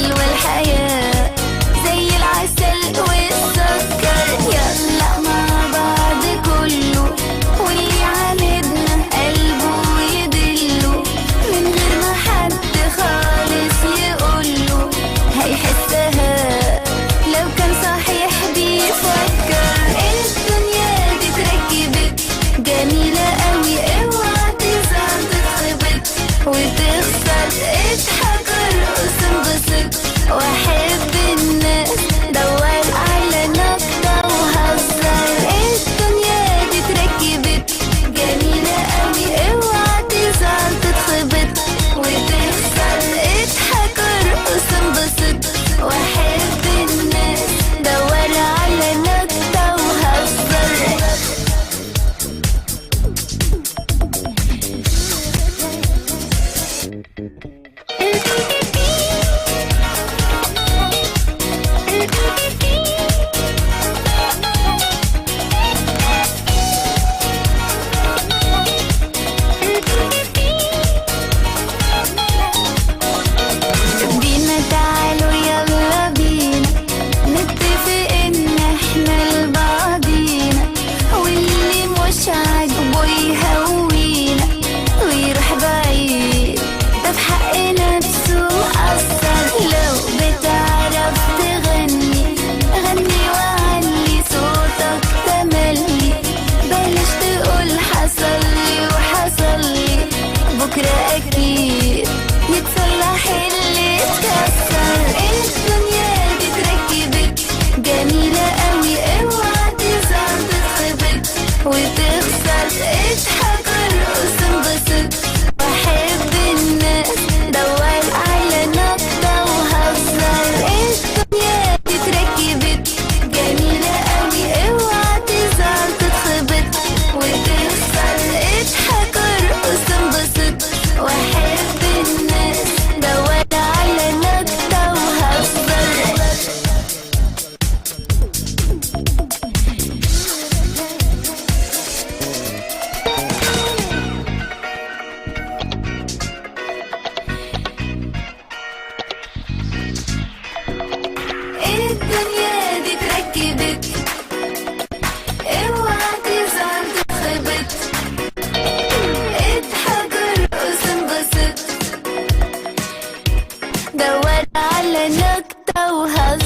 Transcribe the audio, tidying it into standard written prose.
حلوة الحياة زي العسل والسكر. يلا مع بعض كله واللي عاندنا قلبه يدله من غير ما حد خالص يقوله هيحسها لو كان صحيح بيفكر. الدنيا دي اتركبت جميلة قوي اوعى تزعل تتخبط وتخسر. اضحك ارقص انبسط واحب الناس دور على نكتة وهزر. الدنيا دي اتركبت جميلة قوي اوعى تزعل تتخبط وتخسر. اضحك ارقص انبسط واحب الناس دور على نكتة وهزر. بينا تعالوا يلا بينا نتفق ان احنا لبعضينا واللي مش عاجبه يهوينا ويروح بعيد ده في حق نفسه مقصر. لو بتعرف تغني غني وعلي صوتك تملي بلاش تقول حصلي وحصلي بكرة اكيد يتصلح اللي اتكسر. الدنيا دي اتركبت جميلة قوي اوعى تزعل تتخبط وتخسر. اضحك ارقص انبسط واحب الناس دور على نكتة وهزر. الدنيا دي اتركبت جميلة قوي اوعى تزعل تتخبط وتخسر. اضحك ارقص انبسط واحب الناس دور على نكتة وهزر. الدنيا دي اتركبت اوعى تزعل تتخبط اضحك ارقص انبسط دور على نكتة وهزر.